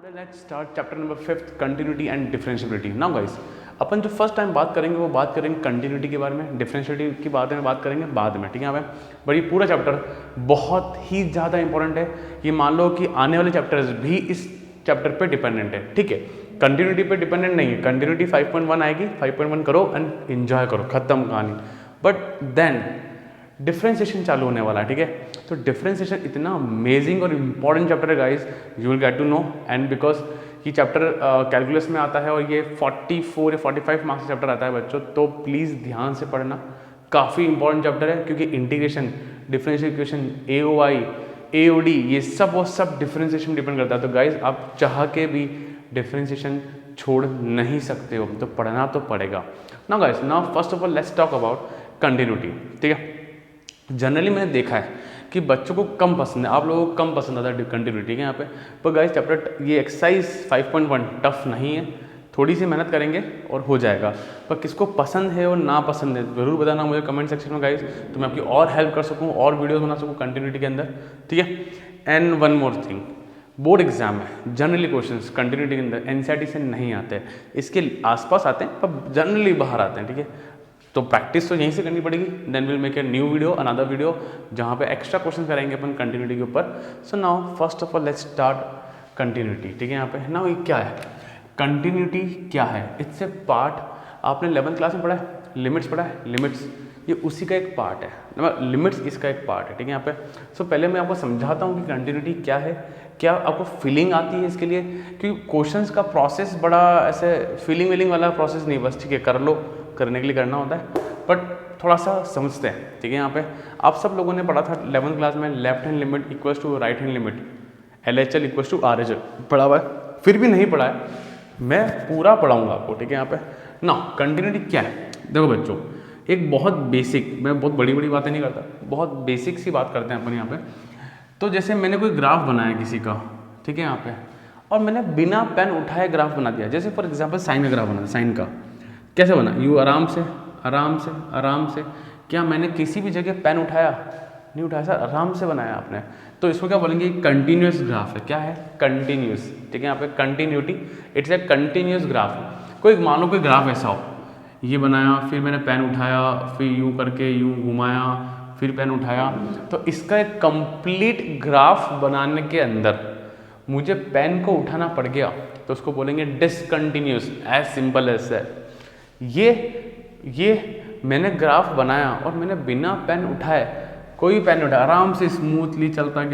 Today let's start chapter number 5 continuity and differentiability. Now guys, अपन जो first time बात करेंगे वो बात करेंगे कंटिन्यूटी के बारे में, डिफरेंशियबिलिटी की बात करेंगे बाद में, ठीक है। यहाँ पे बट ये पूरा चैप्टर बहुत ही ज़्यादा इंपॉर्टेंट है। ये मान लो कि आने वाले चैप्टर्स भी इस चैप्टर पे डिपेंडेंट है, ठीक है। कंटिन्यूटी पे डिपेंडेंट नहीं है। कंटिन्यूटी 5.1 आएगी, 5.1 करो एंड एंजॉय करो, खत्म कहानी। बट देन डिफरेंशिएशन चालू होने वाला है, ठीक है। तो डिफरेंशिएशन इतना अमेजिंग और इम्पॉर्टेंट चैप्टर है guys, you will get to know. And because ये चैप्टर कैलकुलस में आता है और ये 44 या 45 मार्क्स का चैप्टर आता है बच्चों, तो प्लीज़ ध्यान से पढ़ना। काफ़ी इंपॉर्टेंट चैप्टर है क्योंकि integration, differential equation, AOI, AOD, ये सब डिफरेंशिएशन डिपेंड करता है। तो गाइज आप चाह के भी डिफरेंशिएशन छोड़ नहीं सकते हो, तो पढ़ना तो पड़ेगा। Now guys, now first of all let's talk about continuity, ठीक है। जनरली मैंने देखा है कि बच्चों को कम पसंद है, आप लोगों को कम पसंद आता है कंटिन्यूटी के यहाँ पे। पर गाइस चैप्टर ये एक्सरसाइज 5.1 टफ नहीं है, थोड़ी सी मेहनत करेंगे और हो जाएगा। पर किसको पसंद है और ना पसंद है ज़रूर बताना मुझे कमेंट सेक्शन में गाइस, तो मैं आपकी और हेल्प कर सकूँ और वीडियोज़ बना सकूँ कंटिन्यूटी के अंदर, ठीक है। And one more thing, board exam है, जनरली क्वेश्चंस कंटिन्यूटी के अंदर NCERT से नहीं आते हैं, इसके आसपास आते हैं पर जनरली बाहर आते हैं, ठीक है। तो प्रैक्टिस तो यहीं से करनी पड़ेगी। Then will make a new video, another video, जहाँ पे एक्स्ट्रा क्वेश्चन करेंगे अपन कंटिन्यूटी के ऊपर। So now first of all let's start continuity, ठीक है। यहाँ पे नाउ ये क्या है, कंटिन्यूटी क्या है? इट्स ए पार्ट, आपने 11th क्लास में पढ़ा है, लिमिट्स पढ़ा है, लिमिट्स ये उसी का एक पार्ट है, लिमिट्स इसका एक पार्ट है, ठीक है। यहाँ पे सो पहले मैं आपको समझाता हूँ कि कंटिन्यूटी क्या है, क्या आपको फीलिंग आती है इसके लिए, क्योंकि क्वेश्चंस का प्रोसेस बड़ा ऐसे फीलिंग वाला प्रोसेस नहीं, बस ठीक है कर लो, करने के लिए करना होता है, बट थोड़ा सा समझते हैं, ठीक है। यहाँ पे आप सब लोगों ने पढ़ा था 11th क्लास में, left hand limit equals to right hand limit, LHL equals to RHL पढ़ा हुआ है। फिर भी नहीं पढ़ा है, मैं पूरा पढ़ाऊंगा आपको, ठीक है। यहाँ पे ना कंटिन्यूटी क्या है, देखो बच्चों, एक बहुत बेसिक, मैं बहुत बड़ी बातें नहीं करता, बहुत बेसिक सी बात करते हैं अपन यहाँ पे। तो जैसे मैंने कोई ग्राफ बनाया किसी का, ठीक है, यहाँ पे, और मैंने बिना पेन उठाए ग्राफ बना दिया। जैसे फॉर एग्जाम्पल साइन का ग्राफ बना, साइन का कैसे बना, यू आराम से, क्या मैंने किसी भी जगह पेन उठाया? नहीं उठाया सर, आराम से बनाया आपने। तो इसको क्या बोलेंगे, कंटिन्यूस ग्राफ है। क्या है? कंटिन्यूस, ठीक है। यहाँ पे continuity, it's a continuous graph. कोई मान लो कोई ग्राफ ऐसा हो, ये बनाया, फिर मैंने पेन उठाया, फिर यूँ करके यूँ घुमाया, फिर पेन उठाया, तो इसका एक कंप्लीट ग्राफ बनाने के अंदर मुझे पेन को उठाना पड़ गया, तो उसको बोलेंगे discontinuous, as simple as that. ये मैंने ग्राफ बनाया और मैंने बिना पेन उठाए, कोई पेन नहीं उठाया, आराम से स्मूथली चलता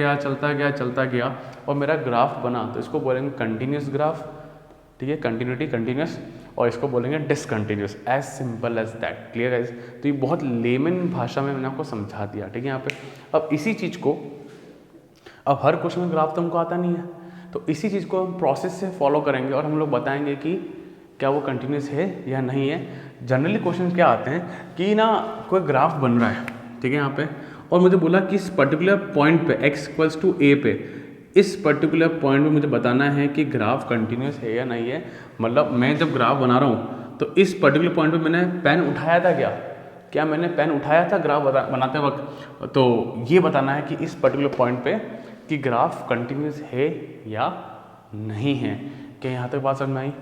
गया और मेरा ग्राफ बना, तो इसको बोलेंगे कंटिन्यूस ग्राफ, ठीक है। कंटिन्यूटी, कंटिन्यूस, और इसको बोलेंगे discontinuous, as simple as that. Clear guys? तो ये बहुत लेमन भाषा में मैंने आपको समझा दिया, ठीक है। यहाँ पे अब इसी चीज़ को, अब हर क्वेश्चन में ग्राफ तो हमको आता नहीं है, तो इसी चीज़ को हम प्रोसेस से फॉलो करेंगे और हम लोग बताएंगे कि क्या वो कंटिन्यूस है या नहीं है। जनरली क्वेश्चन क्या आते हैं कि ना कोई ग्राफ बन रहा है, ठीक है, यहाँ पे, और मुझे बोला कि इस पर्टिकुलर पॉइंट पे x इक्वल्स टू a पे, इस पर्टिकुलर पॉइंट पे मुझे बताना है कि ग्राफ कंटिन्यूस है या नहीं है। मतलब मैं जब ग्राफ बना रहा हूँ तो इस पर्टिकुलर पॉइंट पे मैंने पेन उठाया था, क्या मैंने पेन उठाया था ग्राफ बनाते वक्त? तो ये बताना है कि इस पर्टिकुलर पॉइंट पे कि ग्राफ कंटिन्यूस है या नहीं है। क्या यहाँ तक बात समझ में आई?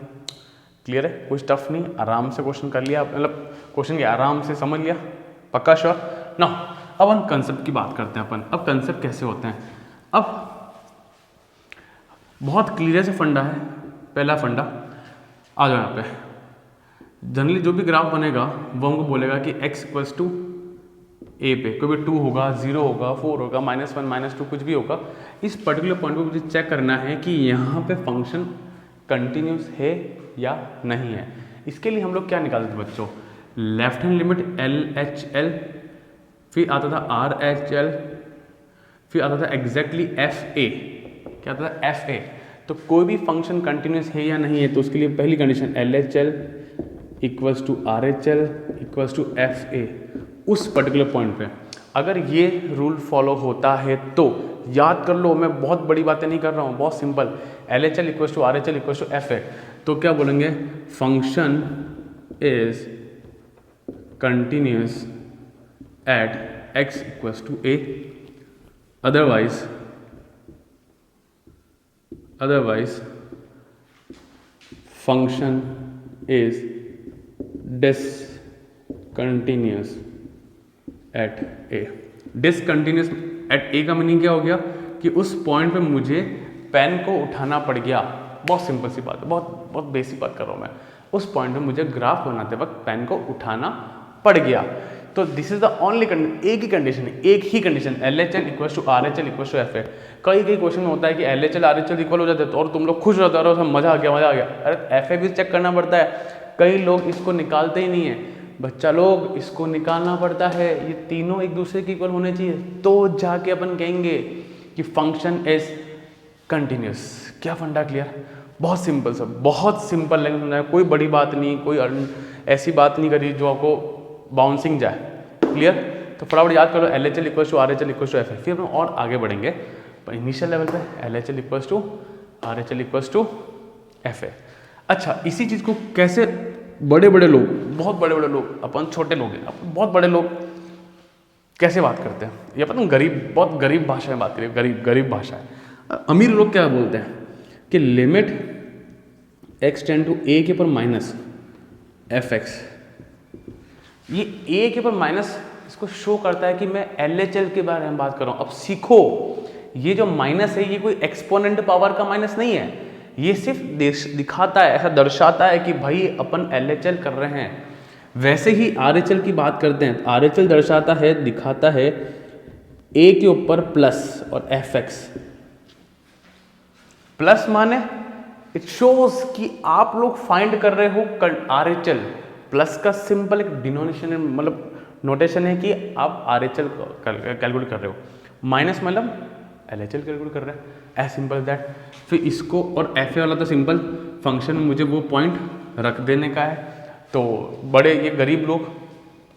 क्लियर है? कुछ टफ नहीं, आराम से क्वेश्चन कर लिया, मतलब क्वेश्चन के आराम से समझ लिया, पक्का श्योर ना। अब हम कंसेप्ट की बात करते हैं अपन। अब कंसेप्ट कैसे होते हैं, अब बहुत क्लियर से फंडा है। पहला फंडा आ जाओ यहाँ पे, जनरली जो भी ग्राफ बनेगा वो हमको बोलेगा कि x इक्वल्स टू a पे कोई भी 2 होगा, 0 होगा, 4 होगा, -1 -2 कुछ भी होगा। इस पर्टिकुलर पॉइंट पे मुझे चेक करना है कि यहाँ पे फंक्शन कंटिन्यूस है या नहीं है। इसके लिए हम लोग क्या निकालते थे बच्चों, लेफ्ट हैंड लिमिट LHL, फिर आता था RHL, फिर आता था एग्जैक्टली FA। क्या आता था? FA। तो कोई भी फंक्शन कंटिन्यूस है या नहीं है, तो उसके लिए पहली condition LHL equals to RHL equals to FA। उस पर्टिकुलर पॉइंट पे अगर ये रूल फॉलो होता है तो याद कर लो, मैं बहुत बड़ी बातें नहीं कर रहा हूँ, बहुत simple, LHL equals to RHL equals to FA। तो क्या बोलेंगे, function is continuous at x equals to a, otherwise function is discontinuous at A. Discontinuous at A का मीनिंग क्या हो गया कि उस पॉइंट पे मुझे पेन को उठाना पड़ गया। बहुत सिंपल सी बात है, बहुत बेसिक बात कर रहा हूँ मैं। उस पॉइंट पे मुझे ग्राफ बनाते वक्त पेन को उठाना पड़ गया। तो this is the only condition, एक ही कंडीशन है, एक ही condition, LHL equal to RHL equal to FA। कई क्वेश्चन में होता है कि LHL RHL इक्वल हो जाते हैं तो और तुम लोग खुश हो जाते हो, मजा आ गया। अरे FA भी चेक करना पड़ता है। कई लोग इसको निकालते ही नहीं है, बच्चा लोग इसको निकालना पड़ता है। ये तीनों एक दूसरे के इक्वल होने चाहिए तो जाके अपन कहेंगे कि फंक्शन इज कंटिन्यूस। क्या फंडा क्लियर? बहुत सिंपल सब, बहुत सिंपल लैंग्वेज समझाया, कोई बड़ी बात नहीं, कोई ऐसी बात नहीं करी जो आपको बाउंसिंग जाए। क्लियर? तो फटाफट याद करो LHL equal to RHL equal to FA। फिर हम और आगे बढ़ेंगे, पर इनिशियल लेवल पे LHL equal to RHL equal to FA। अच्छा, इसी चीज़ को कैसे बड़े लोग, बहुत बड़े लोग, अपन छोटे लोग हैं, अपन बहुत बड़े लोग कैसे बात करते हैं? ये अपन बहुत गरीब भाषा में बात करें, गरीब भाषा है। अमीर लोग क्या बोलते हैं कि limit x tend to a के ऊपर माइनस fx। ये a के ऊपर माइनस इसको शो करता है कि मैं LHL के बारे में बात कर रहा हूँ। अब सीखो, ये जो माइनस है ये कोई एक्सपोनेंट पावर का माइनस नहीं है, ये सिर्फ दिखाता है, ऐसा दर्शाता है कि भाई अपन LHL कर रहे हैं। वैसे ही RHL की बात करते हैं, RHL दर्शाता है, दिखाता है a के ऊपर प्लस और fx। प्लस माने इट शोज कि आप लोग फाइंड कर रहे हो RHL। प्लस का सिंपल एक डिनोमिनेशन, मतलब नोटेशन है कि आप RHL कैलकुलेट कर रहे हो। माइनस मतलब LHL कैलकुलेट कर रहे हैं, एज सिंपल दैट। फिर इसको और FA वाला तो सिंपल फंक्शन में मुझे वो पॉइंट रख देने का है। तो बड़े ये गरीब लोग,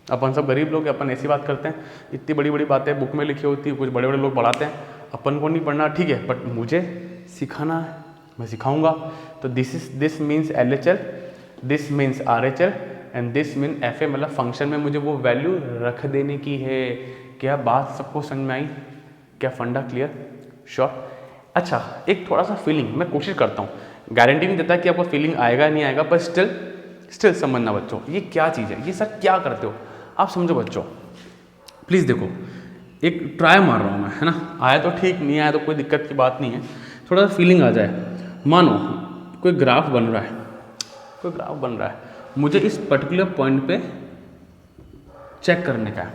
अपन सब गरीब लोग, अपन ऐसी बात करते हैं, इतनी बड़ी बातें बुक में लिखी होती है, कुछ बड़े लोग पढ़ाते हैं, अपन को नहीं पढ़ना, ठीक है, बट मुझे सिखाना है, मैं सिखाऊंगा। तो this means LHL, this means RHL and this mean FA। मतलब फंक्शन में मुझे वो वैल्यू रख देने की है। क्या बात सबको समझ में आई? क्या फंडा क्लियर? श्योर? अच्छा, एक थोड़ा सा फीलिंग मैं कोशिश करता हूँ, गारंटी नहीं देता कि आपको फीलिंग आएगा नहीं आएगा, पर स्टिल समझना बच्चों, ये क्या चीज़ है, ये सर क्या करते हो आप, समझो बच्चों। प्लीज़ देखो, एक ट्राई मार रहा हूँ मैं, है ना, आया तो ठीक, नहीं आया तो कोई दिक्कत की बात नहीं है, थोड़ा सा फीलिंग आ जाए। मानो कोई ग्राफ बन रहा है, मुझे इस पर्टिकुलर पॉइंट पे चेक करने का है,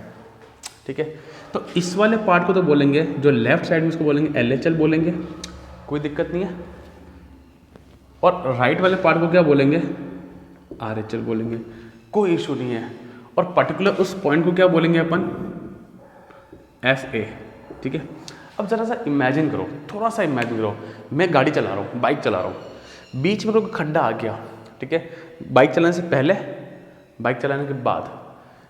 ठीक है। तो इस वाले पार्ट को तो बोलेंगे, जो लेफ्ट साइड में इसको बोलेंगे LHL बोलेंगे, कोई दिक्कत नहीं है। और राइट वाले पार्ट को क्या बोलेंगे? RHL बोलेंगे, कोई इशू नहीं है। और पर्टिकुलर उस पॉइंट को क्या बोलेंगे अपन? FA, ठीक है। अब जरा सा इमेजिन करो, थोड़ा सा इमेजिन करो, मैं गाड़ी चला रहा हूँ, बाइक चला रहा हूँ, बीच में कोई खड्डा आ गया, ठीक है। बाइक चलाने से पहले, बाइक चलाने के बाद,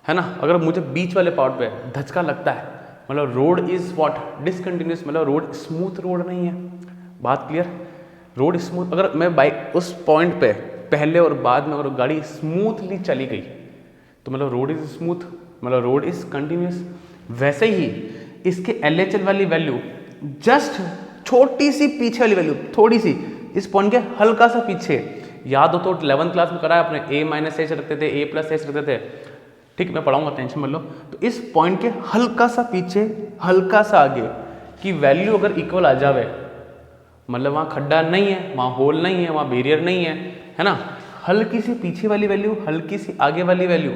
है ना, अगर मुझे बीच वाले पार्ट पे धचका लगता है, मतलब रोड इज व्हाट? डिसकंटिन्यूस, मतलब रोड स्मूथ रोड नहीं है। बात क्लियर? रोड स्मूथ, अगर मैं बाइक उस पॉइंट पे पहले और बाद में अगर गाड़ी स्मूथली चली गई तो मतलब रोड इज स्मूथ, मतलब रोड इज कंटिन्यूस। वैसे ही इसके LHL वाली वैल्यू जस्ट छोटी सी पीछे वाली वैल्यू, थोड़ी सी इस पॉइंट के हल्का सा पीछे, याद हो तो 11th क्लास में कराया अपने, A-H रखते थे, A+H रखते थे, ठीक, मैं पढ़ाऊंगा, टेंशन मत लो। तो इस पॉइंट के हल्का सा पीछे, हल्का सा आगे की वैल्यू अगर इक्वल आ जावे, मतलब वहाँ खड्डा नहीं है, वहाँ होल नहीं है, वहाँ बैरियर नहीं है ना, हल्की सी पीछे वाली वैल्यू, हल्की सी आगे वाली वैल्यू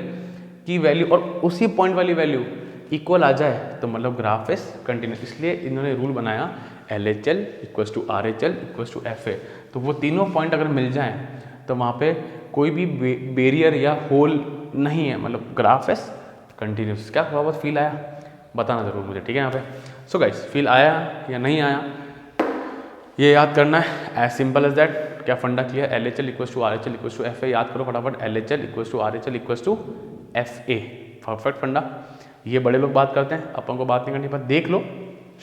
की वैल्यू और उसी पॉइंट वाली वैल्यू इक्वल आ जाए तो मतलब ग्राफ इज कंटिन्यूस। इसलिए इन्होंने रूल बनाया LHL equal to RHL equal to FA। तो वो तीनों पॉइंट अगर मिल जाएं तो वहाँ पे कोई भी बैरियर या होल नहीं है, मतलब ग्राफ इज कंटिन्यूस। क्या थोड़ा बहुत फील आया? बताना ज़रूर मुझे, ठीक है। यहाँ पे सो गाइस, फील आया या नहीं आया ये याद करना है, एज सिंपल एज दैट। क्या फंडा clear? LHL equal to RHL equal to FA, याद करो फटाफट, LHL equal to RHL equal to FA, perfect फंडा। ये बड़े लोग बात करते हैं, अपन को बात नहीं करनी, पर देख लो,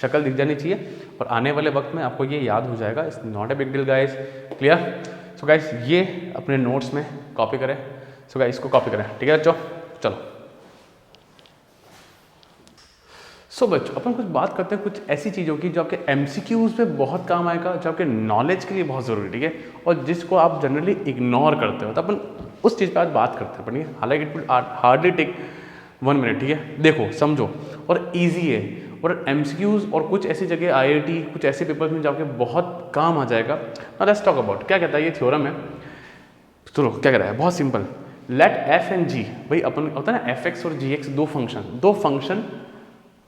शक्ल दिख जानी चाहिए और आने वाले वक्त में आपको ये याद हो जाएगा। It's not a big deal guys, clear? So guys, ये अपने नोट्स में कॉपी करें। सो गाइस, इसको कॉपी करें, ठीक है बच्चों, चलो। सो बच्चों अपन कुछ बात करते हैं कुछ ऐसी चीज़ों की जो आपके एमसीक्यूज पे बहुत काम आएगा, जो आपके नॉलेज के लिए बहुत ज़रूरी, ठीक है, और जिसको आप जनरली इग्नोर करते हो, तो अपन उस चीज़ पे आज बात करते हैं, ठीक है। हालांकि it will hardly take 1 minute, ठीक है। देखो समझो और ईजी है, और एमसीक्यूज और कुछ ऐसी जगह आईआईटी कुछ ऐसे पेपर्स में जाके बहुत काम आ जाएगा। नाउ लेट्स टॉक अबाउट क्या कहता है ये थ्योरम है। चलो क्या कह रहा है, बहुत simple, let F and G, भाई अपन होता है ना एफ एक्स और जी एक्स, दो function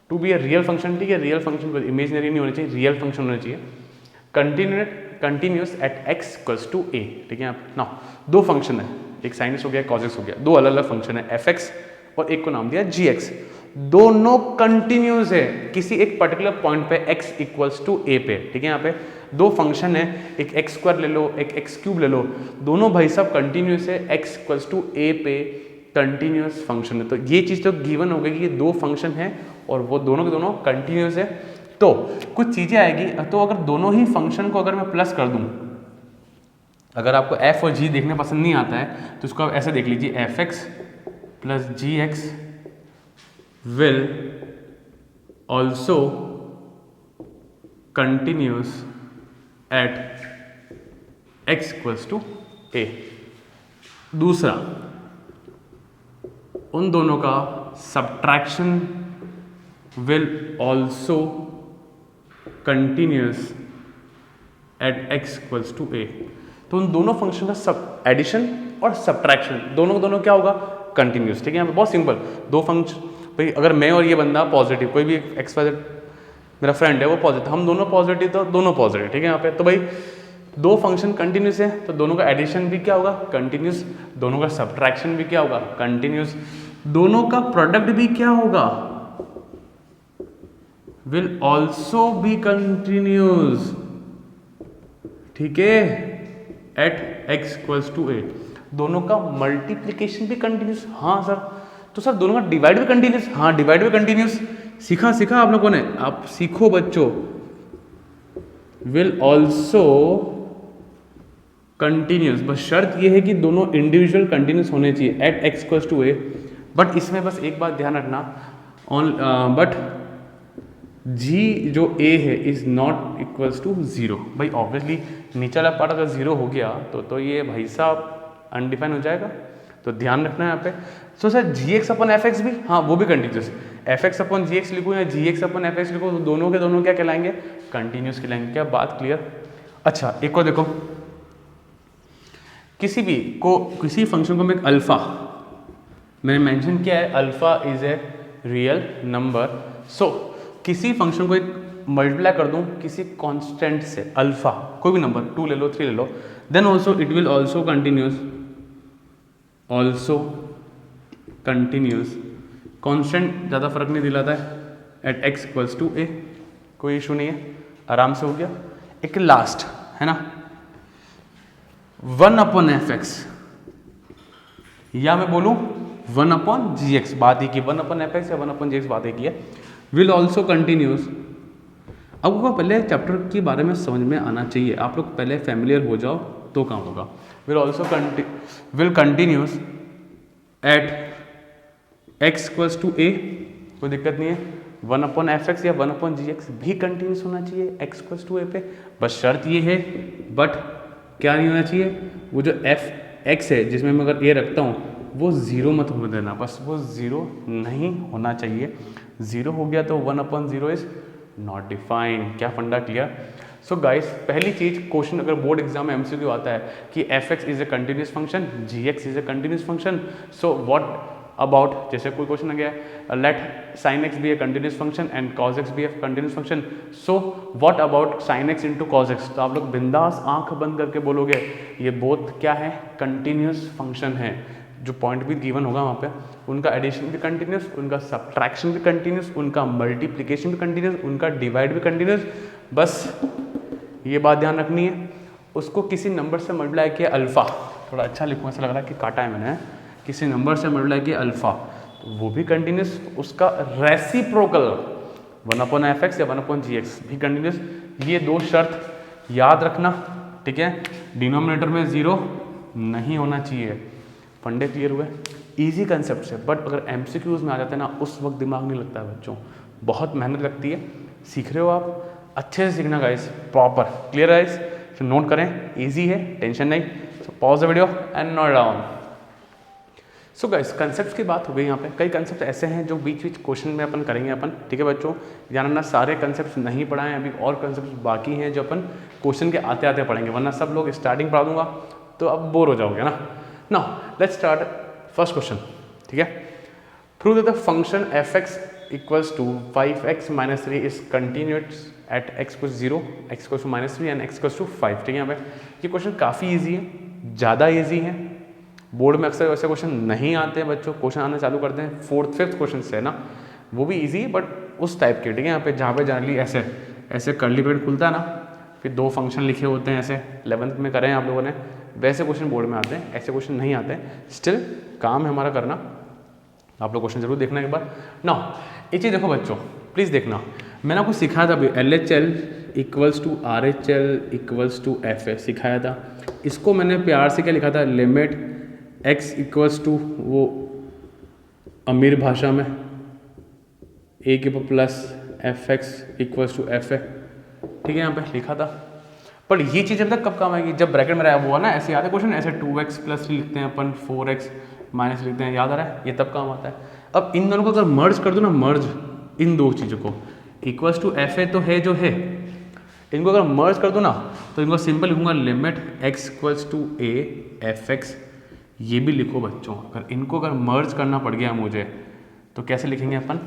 to be a real function, ठीक है, रियल फंक्शन इमेजनरी नहीं होना चाहिए, रियल फंक्शन होना चाहिए, continuous at X equals to A, ठीक है। ना दो फंक्शन है, एक साइन एक्स हो गया, कॉस एक्स हो गया, दो अलग अलग फंक्शन है एफ एक्स और एक को नाम दिया जी एक्स, दोनों कंटिन्यूस है किसी एक पर्टिकुलर पॉइंट पे x इक्वल्स टू a पे, ठीक है। यहाँ पे दो फंक्शन है, एक एक्स स्क्वायर ले लो, एक एक्स क्यूब ले लो, दोनों भाई साहब कंटिन्यूस है, x इक्वल्स टू a पे कंटिन्यूस फंक्शन है। तो ये चीज़ तो गिवन हो गई कि ये दो फंक्शन है और वो दोनों के दोनों कंटिन्यूस है। तो कुछ चीज़ें आएगी, तो अगर दोनों ही फंक्शन को अगर मैं प्लस कर दूँ, अगर आपको f और g देखने पसंद नहीं आता है तो इसको आप ऐसे देख लीजिए, F X plus G X will also continuous at x equals to a। दूसरा, उन दोनों का subtraction will also continuous at x equals to a। तो उन दोनों फंक्शन का सब एडिशन और सब्ट्रैक्शन दोनों क्या होगा, कंटिन्यूस, ठीक है। यहाँ पे बहुत सिंपल, दो फंक्शन, भाई अगर मैं और ये बंदा पॉजिटिव, कोई भी एक्स वाई मेरा फ्रेंड है वो पॉजिटिव, हम दोनों पॉजिटिव, तो दोनों पॉजिटिव, ठीक है। यहाँ पे तो भाई दो फंक्शन कंटिन्यूस है तो दोनों का एडिशन भी क्या होगा, कंटिन्यूस, दोनों का सब्ट्रैक्शन भी क्या होगा, कंटिन्यूस, दोनों का प्रोडक्ट भी क्या होगा, विल ऑल्सो बी कंटिन्यूस, ठीक है, एट एक्स इक्वल्स टू ए। दोनों का मल्टीप्लीकेशन भी कंटिन्यूस, हाँ सर, तो सर दोनों का डिवाइड भी कंटिन्यूस, हाँ डिवाइड भी कंटिन्यूस, सीखा आप लोगों ने, आप सीखो बच्चों, विल ऑल्सो कंटिन्यूस, बस शर्त ये है कि दोनों इंडिविजुअल कंटिन्यूस होने चाहिए at X equals to A. But इसमें बस एक बात ध्यान रखना, बट जी जो ए है is not equals to zero. भाई ऑब्वियसली नीचे वाला पार्ट अगर जीरो हो गया तो ये भाई साहब अनडिफाइन हो जाएगा, तो ध्यान रखना है यहाँ पे। सो सर जी एक्स अपन एफ एक्स भी, हाँ वो भी कंटिन्यूस, एफ एक्स अपन जी एक्स लिखूँ या जी एक्स अपन एफ एक्स लिखूँ, तो दोनों के दोनों क्या कहलाएंगे, कंटिन्यूस कहलाएंगे। क्या बात क्लियर। अच्छा एक और देखो, किसी फंक्शन को मैं अल्फा, मैंने मेंशन किया है alpha is a real number. So किसी फंक्शन को एक मल्टीप्लाई कर दूं किसी कांस्टेंट से, अल्फा कोई भी नंबर 2 ले लो 3 ले लो, then also it will also continuous, constant ज़्यादा फर्क नहीं दिलाता है, at X equals to A, कोई इशू नहीं है, आराम से हो गया। एक लास्ट है ना, 1 अपॉन एफ एक्स, या मैं बोलूँ 1 अपॉन जी एक्स, बात ही की, 1 अपॉन एफ एक्स या 1 अपॉन जी एक्स बात ही की है, विल ऑल्सो कंटिन्यूस। अब आपको पहले चैप्टर के बारे में समझ में आना चाहिए, आप लोग पहले फैमिलियर हो जाओ तो काम होगा। Will continuous at X equals to A, कोई दिक्कत नहीं है, 1 अपॉन एफ एक्स या 1 अपॉन जी एक्स भी कंटिन्यूस होना चाहिए एक्स इक्वल्स टू ए पे, बस शर्त ये है, बट क्या नहीं होना चाहिए, वो जो एफ एक्स है जिसमें मैं अगर ए रखता हूँ वो ज़ीरो मत होने देना, बस वो ज़ीरो नहीं होना चाहिए, ज़ीरो हो गया तो 1 upon zero is not defined. क्या फंडा क्लियर। सो गाइस पहली चीज़, क्वेश्चन अगर बोर्ड एग्जाम में एमसीक्यू आता है कि F X is a continuous function, G X is a continuous function, so what about, जैसे कोई क्वेश्चन आ गया let sine X be a continuous function and cos X be a continuous function, so what about sine X into cos X, तो आप लोग बिंदास आंख बंद करके बोलोगे ये बोथ क्या है, कंटिन्यूस फंक्शन है, जो पॉइंट भी गिवन होगा वहाँ पे, उनका एडिशन भी कंटिन्यूस, उनका सब्ट्रैक्शन भी कंटिन्यूस, उनका मल्टीप्लिकेशन भी कंटिन्यूस, उनका डिवाइड भी कंटिन्यूस, बस ये बात ध्यान रखनी है। उसको किसी नंबर से मल्टीप्लाई किया अल्फ़ा, थोड़ा अच्छा लिखूँ ऐसा लग रहा है कि काटा है मैंने, किसी नंबर से मल्टीप्लाई किया अल्फ़ा तो वो भी कंटिन्यूस, उसका रेसिप्रोकल 1 अपॉन एफ एक्स या 1 अपॉन जी एक्स भी कंटिन्यूस, ये दो शर्त याद रखना, ठीक है। डिनोमिनेटर में ज़ीरो नहीं होना चाहिए, फंडे क्लियर हुए, इजी कंसेप्ट है, बट अगर एमसीक्यूज में आ जाते हैं ना उस वक्त दिमाग नहीं लगता है बच्चों, बहुत मेहनत लगती है, सीख रहे हो आप, अच्छे से सीखना गाइस, प्रॉपर क्लियर गाइस। तो नोट करें, इजी है, टेंशन नहीं। So pause the video and note down. So guys concept की बात हो गई। यहाँ पे कई कंसेप्ट ऐसे हैं जो बीच बीच क्वेश्चन में अपन करेंगे अपन, ठीक है बच्चों। जानना सारे कंसेप्ट नहीं पढ़ाएं, अभी और कंसेप्ट बाकी हैं जो अपन क्वेश्चन के आते आते पढ़ेंगे, वरना सब लोग स्टार्टिंग पढ़ा दूंगा तो अब बोर हो जाओगे ना। Now let's start first question, ठीक है। Prove that the function F X equals to 5x - 3 is continuous at x = 0, x = -3 and x = 5, ठीक है। यहाँ पे ये क्वेश्चन काफ़ी ईजी है, ज़्यादा ईजी है। बोर्ड में अक्सर वैसे क्वेश्चन नहीं आते हैं बच्चों, क्वेश्चन आने चालू करते हैं 4th 5th क्वेश्चन से ना, वो भी इजी है बट उस टाइप के, ठीक है। यहाँ पे जहाँ पे जनरली ऐसे ऐसे कर्ली ब्रैकेट खुलता है ना, फिर 2 फंक्शन लिखे होते हैं ऐसे, 11th में करें आप लोगों ने, वैसे क्वेश्चन बोर्ड में आते हैं, ऐसे क्वेश्चन नहीं आते हैं। स्टिल काम है हमारा करना, आप लोग क्वेश्चन जरूर देखना एक बार ना। ये चीज़ देखो बच्चों, प्लीज़ देखना, मैंने आपको सिखाया था अभी LHL = RHL = FA सिखाया था। इसको मैंने प्यार से क्या लिखा था, लिमिट x = वो अमीर भाषा में a के प्लस fx = FA, ठीक है, यहाँ पे लिखा था। पर ये चीज़ अब तक कब काम आएगी, जब ब्रैकेट में रहा हुआ ना, ऐसे याद है क्वेश्चन, ऐसे 2x + 3 लिखते हैं अपन, 4x - लिखते हैं, याद आ रहा है, ये तब काम आता है। अब इन दोनों को अगर मर्ज कर दो ना, मर्ज इन दो चीज़ों को, = FA तो है जो है, इनको अगर मर्ज कर दो ना तो इनको सिंपल लिखूंगा, लिमिट x = a fx। ये भी लिखो बच्चों, अगर इनको अगर मर्ज करना पड़ गया मुझे तो कैसे लिखेंगे अपन,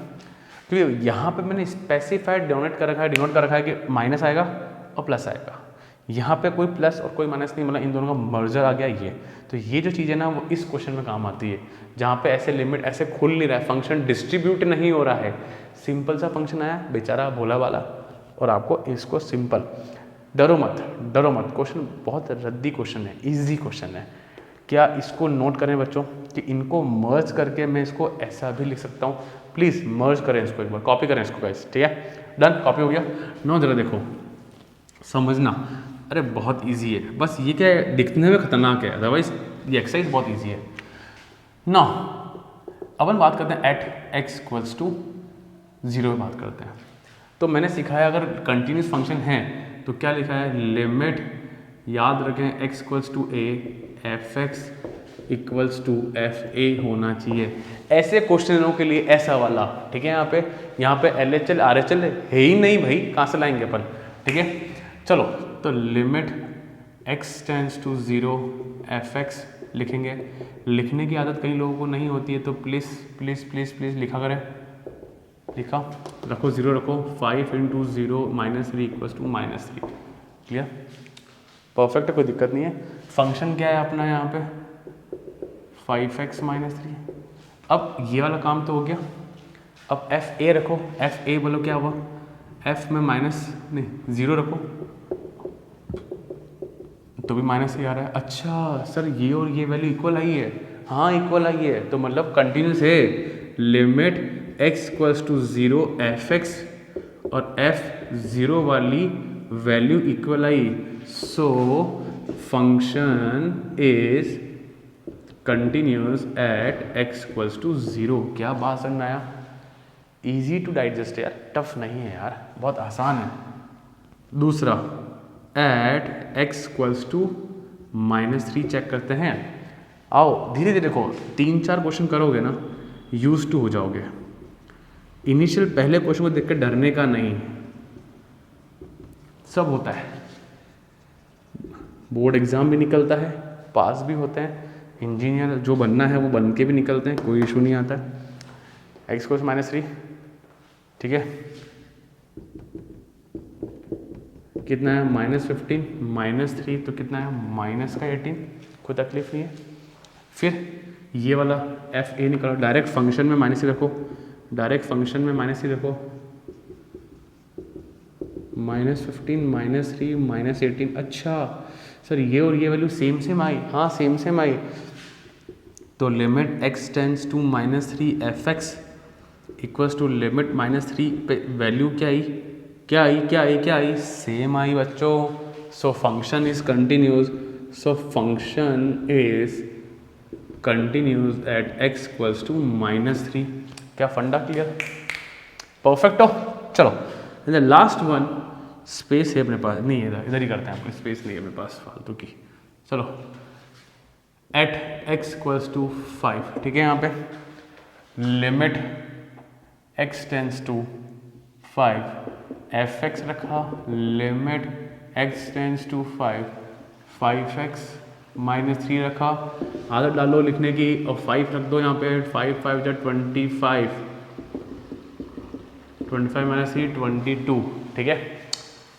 क्योंकि यहाँ पे मैंने स्पेसिफाइड डिनोट कर रखा है कि माइनस आएगा और प्लस आएगा। यहाँ पे कोई प्लस और कोई माइनस नहीं, मतलब इन दोनों का मर्जर आ गया ये। तो ये जो चीज़ है ना, वो इस क्वेश्चन में काम आती है, जहाँ पे ऐसे लिमिट ऐसे खुल नहीं रहा है, फंक्शन डिस्ट्रीब्यूट नहीं हो रहा है, सिंपल सा फंक्शन आया बेचारा भोला वाला, और आपको इसको सिंपल, डरो मत, क्वेश्चन बहुत रद्दी क्वेश्चन है, ईजी क्वेश्चन है। क्या इसको नोट करें बच्चों कि इनको मर्ज करके मैं इसको ऐसा भी लिख सकता हूँ, प्लीज़ मर्ज करें इसको, एक बार कॉपी करें इसको गाइस, ठीक है, डन, कॉपी हो गया। नो जरा देखो समझना, अरे बहुत इजी है, बस ये क्या है, दिखने में खतरनाक है, अदरवाइज ये एक्सरसाइज बहुत इजी है ना। अपन बात करते हैं एट x = 0 में बात करते हैं। तो मैंने सिखाया अगर कंटिन्यूस फंक्शन है तो क्या लिखा है, लिमिट, याद रखें, x = a fx = fa होना चाहिए। ऐसे क्वेश्चनों के लिए ऐसा वाला, ठीक है। यहाँ पे LHL RHL है ही नहीं भाई, कहाँ से लाएंगे अपन, ठीक है। चलो तो लिमिट x → 0 fx लिखेंगे। लिखने की आदत कई लोगों को नहीं होती है, तो प्लीज़ प्लीज़ प्लीज़ प्लीज़ लिखा करें, लिखा रखो, 0 रखो, 5 × 0 - 3 = -3, क्लियर, परफेक्ट है, कोई दिक्कत नहीं है। फंक्शन क्या है अपना यहाँ पे, 5x - 3। अब ये वाला काम तो हो गया। अब FA रखो, FA बोलो क्या हुआ, F में -0 रखो तो भी माइनस ही आ रहा है। अच्छा सर, ये और ये वैल्यू इक्वल आई है, हाँ इक्वल आई है, तो मतलब कंटिन्यूस है। लिमिट x = 0 fx और f0 वाली value equal I, so function is continuous at x = 0। क्या बात समझ में आया, इजी टू डाइजेस्ट यार, टफ नहीं है यार, बहुत आसान है। दूसरा एट x = -3 चेक करते हैं। आओ धीरे धीरे देखो, 3-4 क्वेश्चन करोगे ना, यूज टू हो जाओगे। इनिशियल पहले क्वेश्चन को देख कर डरने का नहीं, सब होता है, बोर्ड एग्जाम भी निकलता है, पास भी होते हैं, इंजीनियर जो बनना है वो बन के भी निकलते हैं, कोई इशू नहीं आता है। x = -3, ठीक है, कितना है, -15 - 3 तो कितना है, -18, कोई तकलीफ नहीं है। फिर ये वाला FA निकालो, डायरेक्ट फंक्शन में -3 रखो, डायरेक्ट फंक्शन में -3 रखो, -15 - 3 -18। अच्छा सर, ये और ये वैल्यू सेम आई, हाँ सेम आई, तो limit x tends to -3 fx equals to limit -3 पे वैल्यू क्या आई, सेम आई बच्चों। So function is continuous, at x equals to -3। क्या फंडा क्लियर, परफेक्ट हो। चलो लास्ट वन, स्पेस है अपने पास नहीं है, इधर ही करते हैं, अपने स्पेस नहीं है अपने पास फालतू की। चलो एट x इक्वल्स टू 5, ठीक है, यहाँ पे limit x tends to 5 fx रखा, limit x tends to 5x -3 रखा, आदत डालो लिखने की और 5 रख दो यहाँ पे, 5 5 जा 25, 25 माइनस 3 22, ठीक है।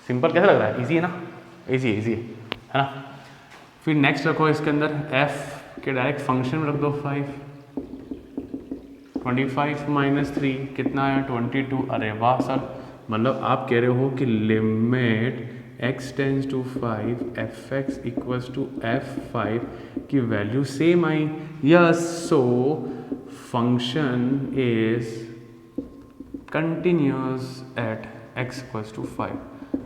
सिंपल कैसा लग रहा है, इजी है ना, इजी है ना। फिर नेक्स्ट रखो इसके अंदर f के डायरेक्ट फंक्शन में रख दो 5, 25 माइनस 3 कितना है 22। अरे वाह सर, मतलब आप कह रहे हो कि limit x tends to 5 fx equals to f5 की वैल्यू सेम आई। Yes, so function is continuous at x equals to 5।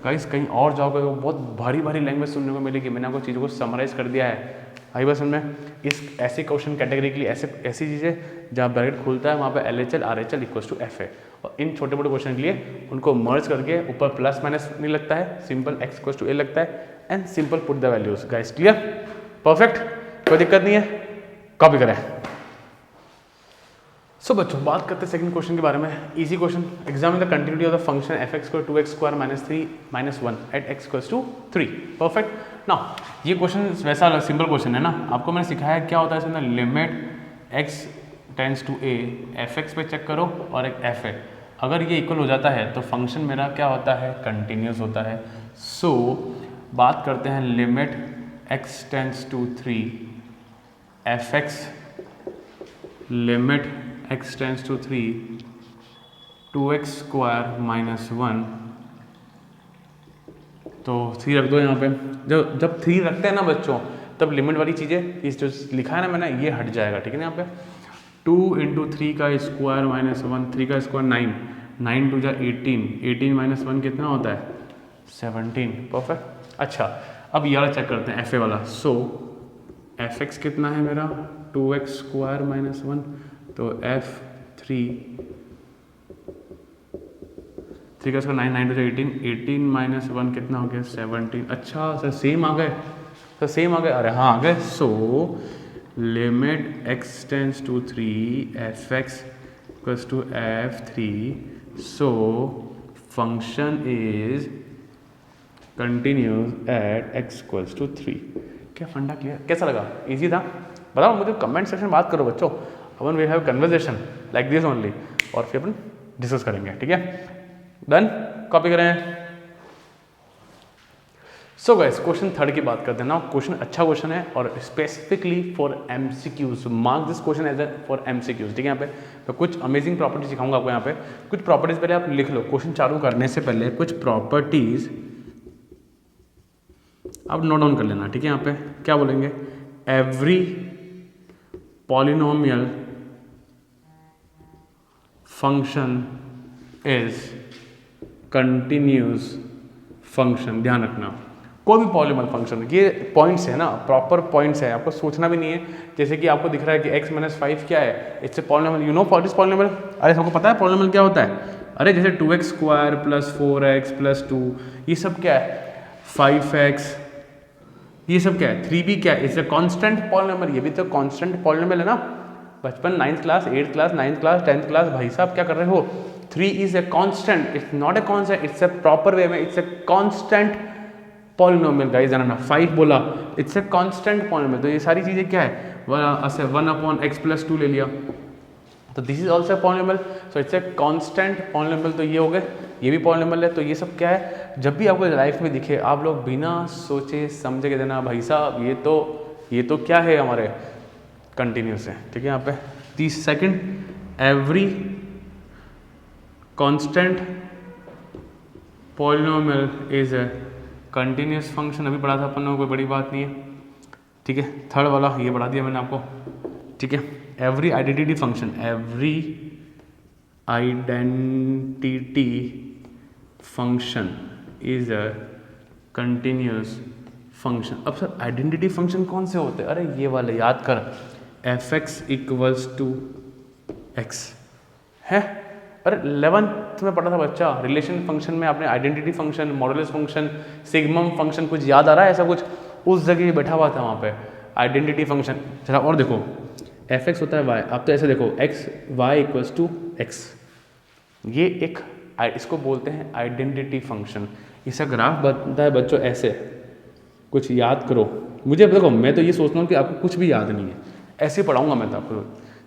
Guys कहीं और जाओगे तो बहुत भारी भारी लैंग्वेज सुनने को मिलेगी, मैंने आपको चीज़ों को समराइज कर दिया है। आई बस में इस ऐसे क्वेश्चन कैटेगरी के लिए ऐसी चीज़ें जहाँ ब्रैकेट खुलता है वहाँ पे LHL RHL equals to F है, और इन छोटे मोटे क्वेश्चन के लिए उनको मर्ज करके ऊपर प्लस माइनस नहीं लगता है, simple x equals to a लगता है and simple put the values. Guys clear, perfect, कोई दिक्कत नहीं है, कॉपी करें। सो बच्चों बात करते हैं सेकंड क्वेश्चन के बारे में। Easy question, examine the continuity of the function fx को 2x square minus 3 minus 1 at x equals to 3। Perfect. Now ये क्वेश्चन वैसा सिंपल क्वेश्चन है ना, आपको मैंने सिखाया क्या होता है इसमें, limit x tends to a fx पे चेक करो और एक f है, अगर ये इक्वल हो जाता है तो फंक्शन मेरा क्या होता है, कंटिन्यूस होता है। सो बात करते हैं limit x tends to 3 fx, limit x tends to 3 2x square minus 1, तो 3 रख दो यहाँ पे। जब 3 रखते हैं ना बच्चों, तब लिमिट वाली चीज़ें इस जो लिखा है ना मैंने, ये हट जाएगा, ठीक है ना। यहाँ पे 2 इंटू 3 का स्क्वायर माइनस 1, 3 का स्क्वायर 9, 9 2 जा 18, 18 माइनस 1 कितना होता है 17। परफेक्ट। अच्छा अब ये वाला चेक करते हैं, FA वाला। सो fx कितना है मेरा 2x स्क्वायर माइनस 1, तो f3 का इसका 9 9 18, 18 माइनस 1 कितना हो गया 17। अच्छा सर सेम आ गए, सर सेम आ गए, अरे हाँ आ गए। So limit x tends to 3 fx equals to f3, so function is continuous at x equals to 3। क्या फंडा क्लियर, कैसा लगा, इजी था? बताओ मुझे, कमेंट सेक्शन में बात करो बच्चों, अपन we have conversation like this only, और फिर अपन डिस्कस करेंगे, ठीक है। डन, कॉपी करें। सो गाइस क्वेश्चन थर्ड की बात करते हैं ना। क्वेश्चन अच्छा क्वेश्चन है और specifically for MCQs, mark this question as for MCQs, ठीक है। यहाँ पे तो कुछ अमेजिंग प्रॉपर्टीज सिखाऊंगा आपको। यहाँ पे कुछ प्रॉपर्टीज पहले आप लिख लो, क्वेश्चन चालू करने से पहले कुछ प्रॉपर्टीज आप नोट डाउन कर लेना, ठीक है। यहाँ पे क्या बोलेंगे, every polynomial function is continuous function. ध्यान रखना, कोई भी पॉलिनोमियल फंक्शन, ये पॉइंट्स है ना, प्रॉपर पॉइंट्स है, आपको सोचना भी नहीं है। जैसे कि आपको दिख रहा है कि x माइनस 5 क्या है, it's a polynomial, you know what is polynomial. अरे सबको पता है पॉलिनोमियल क्या होता है? अरे जैसे 2x square plus 4x plus 2, ये सब क्या है, 5x, ये सब क्या है, 3b क्या है, इट्स ए कांस्टेंट पॉलिनोमियल। ये भी तो कांस्टेंट पॉलिनोमियल है ना। बचपन 9th class, 8th class, 9th class, 10th class, भाई साहब क्या कर रहे हो? 3 is a constant, it's not a constant, it's a proper way में it's a constant polynomial. Guys जानना, 5 बोला, इट्स ए कांस्टेंट पॉलिनोमियल। तो ये सारी चीजें क्या है, 1/x + 2 ले लिया, तो this is also polynomial, so it's a constant polynomial. तो ये हो गए, ये भी पॉलिनोमियल है। तो ये सब क्या है, जब भी आपको लाइफ में दिखे आप लोग बिना सोचे समझे के देना, भाई साहब ये तो क्या है, हमारे कंटिन्यूस है, ठीक है। यहाँ पे 30 second, every constant polynomial is a continuous function. अभी पढ़ा था अपन लोगों को, कोई बड़ी बात नहीं है, ठीक है। थर्ड वाला ये बढ़ा दिया मैंने आपको, ठीक है। Every identity function, every identity function is a continuous function. अब सर आइडेंटिटी फंक्शन कौन से होते हैं? अरे ये वाले याद कर, fx इक्वल्स टू x है, अरे 11th में पढ़ा था बच्चा, रिलेशन फंक्शन में आपने identity function, modulus function, signum function, कुछ याद आ रहा है ऐसा कुछ? उस जगह बैठा हुआ था वहाँ पे आइडेंटिटी फंक्शन। चला और देखो एफ एक्स होता है वाई, आप तो ऐसे देखो X Y equals to X, ये एक इसको बोलते हैं आइडेंटिटी फंक्शन। इसका ग्राफ बनता है बच्चों ऐसे, कुछ याद करो। मुझे देखो मैं तो ये सोचता हूँ कि आपको कुछ भी याद नहीं है, ऐसे ही पढ़ाऊँगा मैं तो आपको,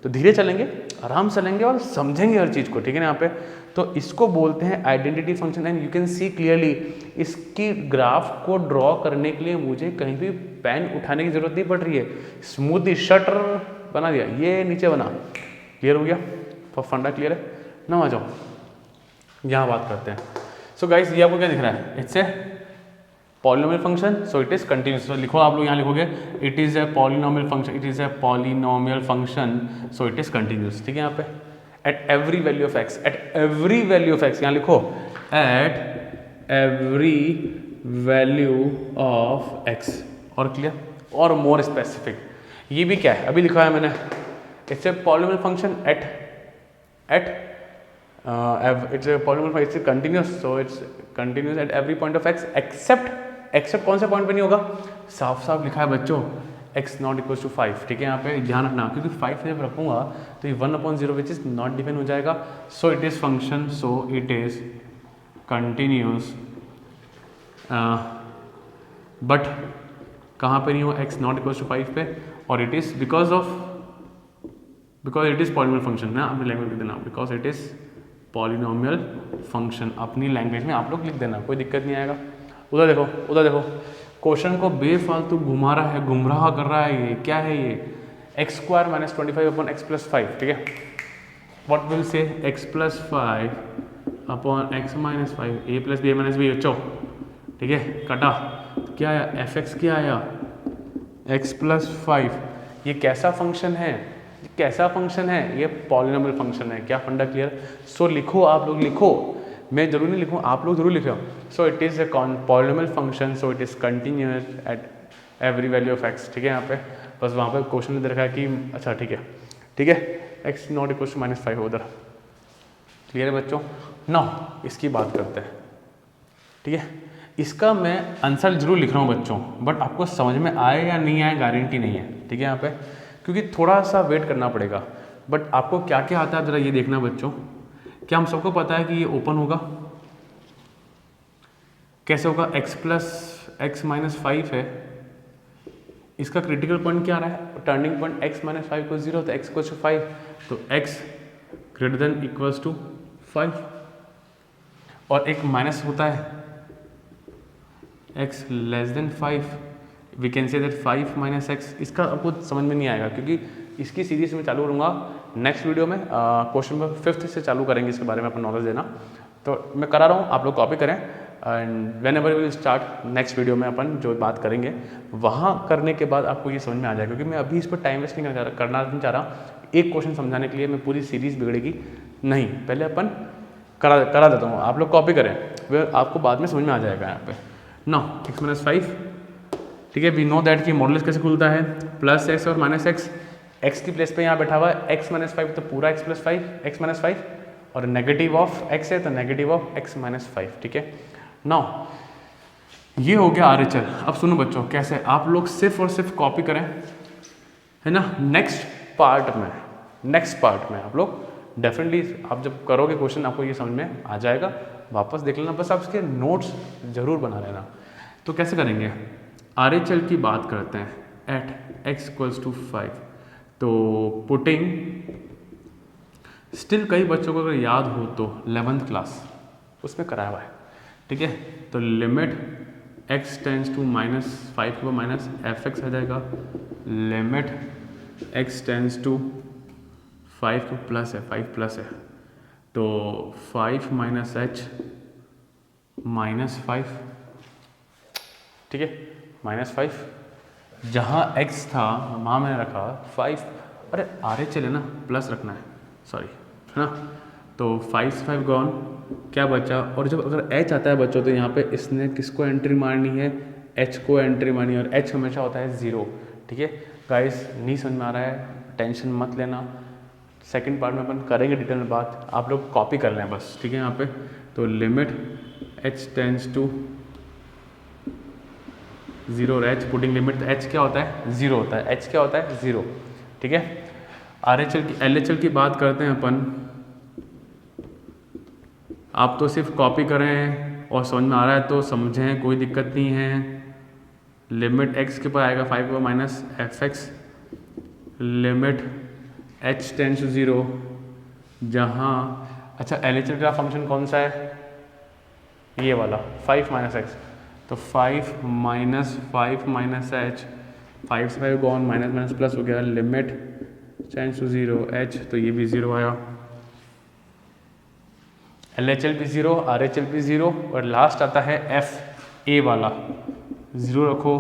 तो धीरे चलेंगे, आराम से चलेंगे और समझेंगे हर चीज़ को, ठीक है ना यहाँ पे। तो इसको बोलते हैं identity function and you can see clearly. इसकी ग्राफ को ड्रॉ करने के लिए मुझे कहीं भी पेन उठाने की जरूरत नहीं पड़ रही है, स्मूथली शटर बना दिया, ये नीचे बना, क्लियर हो गया, फंडा क्लियर है ना। आ जाओ यहाँ बात करते हैं। सो गाइस ये आपको क्या दिख रहा है, it's a polynomial function, so it is continuous. तो लिखो आप लोग यहाँ लिखोगे it is a polynomial function, it is a polynomial function, so it is continuous, ठीक है। यहाँ पे at every value of x, at every value of x, यहाँ लिखो at every value of x, और क्लियर और मोर स्पेसिफिक। ये भी क्या है अभी लिखा है मैंने, it's a polynomial function at it's a polynomial function, it's continuous, so it's continuous at every point of x except कौन से पॉइंट पे नहीं होगा, साफ साफ लिखा है बच्चों x नॉट इक्वल टू 5, ठीक है। यहाँ पे ध्यान रखना क्योंकि 5 जब रखूंगा तो ये 1/0 विच इज नॉट डिफाइन हो जाएगा। So it is function, so it is continuous, but कहाँ पे नहीं हो, x नॉट इक्वल टू 5 पे, और it is because it is polynomial function ना, अपनी लैंग्वेज लिख देना, because it is polynomial function, अपनी लैंग्वेज में आप लोग लिख देना, कोई दिक्कत नहीं आएगा। उधर देखो क्वेश्चन को बेफालतू घुमा रहा है, गुमराह कर रहा है, ये क्या है ये, X square minus 25 upon X plus 5, ठीक है। What will say X plus 5 upon X minus 5, A plus B minus B, बच्चों ठीक है, कटा, क्या आया एफ एक्स, क्या आया एक्स प्लस 5। ये कैसा फंक्शन है, कैसा फंक्शन है, ये पॉलिनोमियल फंक्शन है, क्या फंडा क्लियर। सो लिखो आप लोग, लिखो, मैं जरूर नहीं लिखूँ, आप लोग जरूर लिखो। So it is a polynomial function, so it is continuous at every value of x, ठीक है। यहाँ पे बस वहाँ पे क्वेश्चन में दे रखा है कि अच्छा ठीक है एक्स नॉट इक्वल टू -5 उधर, क्लियर है बच्चों। नाउ इसकी बात करते हैं, ठीक है। इसका मैं आंसर जरूर लिख रहा हूँ बच्चों, बट आपको समझ में आए या नहीं आए गारंटी नहीं है, ठीक है। यहाँ पे क्योंकि थोड़ा सा वेट करना पड़ेगा, बट आपको क्या क्या आता है जरा ये देखना बच्चों। क्या हम सबको पता है कि ये ओपन होगा, कैसे होगा, x प्लस एक्स माइनस 5 है, इसका क्रिटिकल पॉइंट क्या आ रहा है, टर्निंग पॉइंट x माइनस 5 को 0, तो x इक्वल्स टू 5, तो x greater than equals to 5, और एक माइनस होता है x less than 5, we can say that 5 minus X. इसका आपको समझ में नहीं आएगा क्योंकि इसकी सीरीज में चालू करूँगा नेक्स्ट वीडियो में, क्वेश्चन नंबर 5 से चालू करेंगे इसके बारे में अपना नॉलेज देना, तो मैं करा रहा हूँ, आप लोग कॉपी करें and when ever will start next video में अपन जो बात करेंगे वहाँ करने के बाद आपको ये समझ में आ जाएगा, क्योंकि मैं अभी इस पर टाइम वेस्ट नहीं करना नहीं चाह रहा। एक क्वेश्चन समझाने के लिए मैं पूरी सीरीज बिगड़ेगी नहीं, पहले अपन करा देता हूँ, आप लोग कॉपी करें, फिर आपको बाद में समझ में आ जाएगा। यहाँ पे नाउ एक्स माइनस 5, ठीक है, वी नो दैट कि मॉडुलस कैसे खुलता है, प्लस एक्स और माइनस एक्स, एक्स की प्लेस पे यहाँ बैठा हुआ है एक्स माइनस 5, तो पूरा एक्स प्लस 5, एक्स माइनस 5, और नेगेटिव ऑफ एक्स है तो नेगेटिव ऑफ एक्स माइनस 5, ठीक है। नाउ ये हो गया RHL। अब सुनो बच्चों कैसे, आप लोग सिर्फ और सिर्फ कॉपी करें, है ना। नेक्स्ट पार्ट में आप लोग डेफिनेटली आप जब करोगे क्वेश्चन आपको ये समझ में आ जाएगा, वापस देख लेना, बस आप इसके नोट्स जरूर बना लेना। तो कैसे करेंगे, RHL की बात करते हैं एट x इक्वल्स टू 5, तो पुटिंग स्टिल कई बच्चों को अगर याद हो तो 11th क्लास उसमें कराया हुआ है, ठीक है। तो लिमिट x टेंस टू -5 के माइनस एफ एक्स आ जाएगा, लिमिट x टेंस टू 5 को प्लस है, 5 प्लस है, तो 5 माइनस h -5, ठीक है, -5, जहाँ x था वहाँ मैंने रखा 5, अरे RHL है ना, प्लस रखना है, सॉरी, है ना। तो 5 से 5 गॉन, क्या बचा, और जब अगर h आता है बच्चों तो यहाँ पे इसने किसको एंट्री मारनी है, h को एंट्री मारनी है, और h हमेशा होता है 0, ठीक है। गाइस नहीं समझ में आ रहा है टेंशन मत लेना, सेकंड पार्ट में अपन करेंगे डिटेल में बात, आप लोग कॉपी कर लें बस, ठीक है। यहाँ पे तो लिमिट h टेंड्स टू 0 और h पुटिंग लिमिट, h क्या होता है 0 होता है, h क्या होता है 0, ठीक है। RHL की LHL की बात करते हैं अपन, आप तो सिर्फ कॉपी करें और समझ में आ रहा है तो समझें, कोई दिक्कत नहीं है। लिमिट x के ऊपर आएगा 5 के minus fx, limit h tends to 0 जहाँ, अच्छा LHL का फंक्शन कौन सा है, ये वाला 5 माइनस एक्स, तो 5 माइनस h, 5 से 5 गॉन, माइनस माइनस प्लस हो गया, लिमिट टेंड्स टू 0 h, तो ये भी 0 आया। LHL भी 0, RHL भी 0, और लास्ट आता है f a वाला, 0 रखो,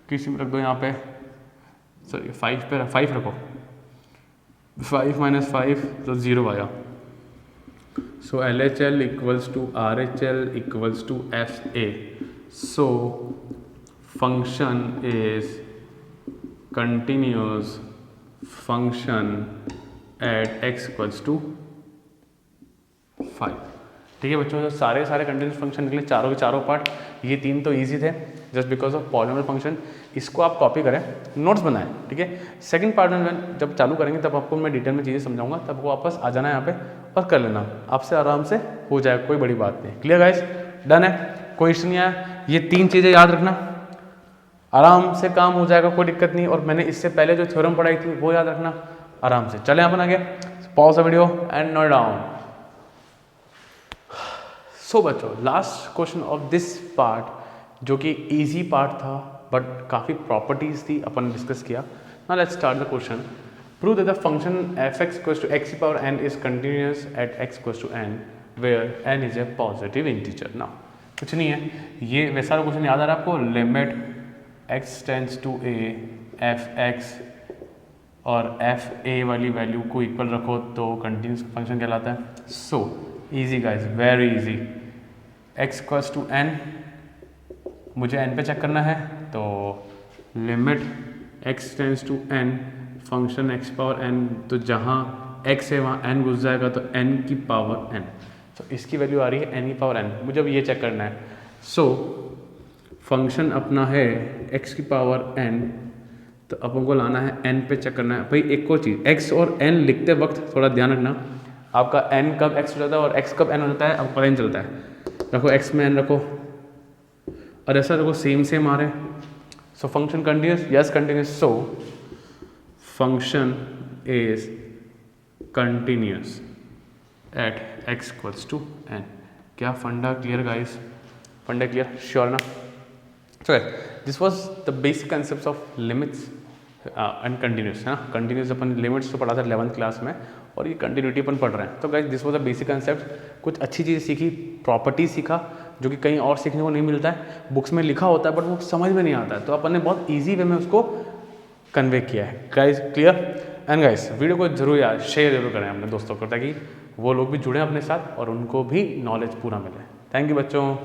किसी में रख दो यहाँ पे, सॉरी 5 पे 5 रखो, 5 माइनस 5 तो 0 आया। So LHL equals to RHL equals to FA. So function is continuous function at x equals to 5। ठीक है बच्चों, सारे कंटिन्यूस फंक्शन निकले, चारों के चारों पार्ट, ये 3 तो इजी थे just because of polynomial function. इसको आप कॉपी करें, नोट्स बनाएं, ठीक है। सेकंड पार्ट में जब चालू करेंगे तब आपको मैं डिटेल में चीज़ें समझाऊंगा, तब आपको वापस आ जाना है यहाँ पे और कर लेना, आपसे आराम से हो जाएगा, कोई बड़ी बात नहीं। क्लियर गाइस, डन है, कोई इश्यू नहीं आया। ये 3 चीज़ें याद रखना, आराम से काम हो जाएगा, कोई दिक्कत नहीं। और मैंने इससे पहले जो थ्योरम पढ़ाई थी वो याद रखना आराम से। चले अपन आगे, pause the video and note down. So बच्चों, last question of this part, जो कि इजी पार्ट था बट काफ़ी प्रॉपर्टीज थी, अपन डिस्कस किया। Now let's start the question. Prove that the function f(x) equals to x की power n is continuous at x equals to n where n is a positive integer. Now कुछ नहीं है, ये वैसा question याद आ रहा है आपको, limit x tends to a f(x) और f(a) वाली वैल्यू को इक्वल रखो तो कंटिन्यूअस फंक्शन कहलाता है। So easy guys, very easy. x equals to n, मुझे n पे चेक करना है, तो limit x tends to n function x power n, तो जहाँ x है वहाँ n घुस जाएगा तो n की पावर n, तो इसकी वैल्यू आ रही है n की पावर n, मुझे अब ये चेक करना है। सो फंक्शन अपना है x की पावर n, तो अपन को लाना है n पे चेक करना है। भाई एक और चीज़, x और n लिखते वक्त थोड़ा ध्यान रखना, आपका n कब x हो जाता है और x कब n हो जाता है आपको पता नहीं चलता है। रखो x में n रखो और ऐसा रखो, सेम आ रहे हैं। So function continuous, yes continuous. So function is continuous at x equals to n। क्या फंडा क्लियर गाइस, फंडा क्लियर, श्योर ना। So this was the basic concept of limits and continuous, है ना। कंटिन्यूस अपन लिमिट्स तो पढ़ा था 11th क्लास में, और ये कंटिन्यूटी अपन पढ़ रहे हैं। तो guys this was the basic concept, कुछ अच्छी चीज़ें सीखी, प्रॉपर्टी सीखा, जो कि कहीं और सीखने को नहीं मिलता है, बुक्स में लिखा होता है बट वो समझ में नहीं आता है, तो अपन ने बहुत ईजी वे में उसको कन्वे किया है। Guys clear. And guys video को जरूर यार शेयर जरूर करें अपने दोस्तों को, ताकि वो लोग भी जुड़ें अपने साथ और उनको भी नॉलेज पूरा मिले। थैंक यू बच्चों।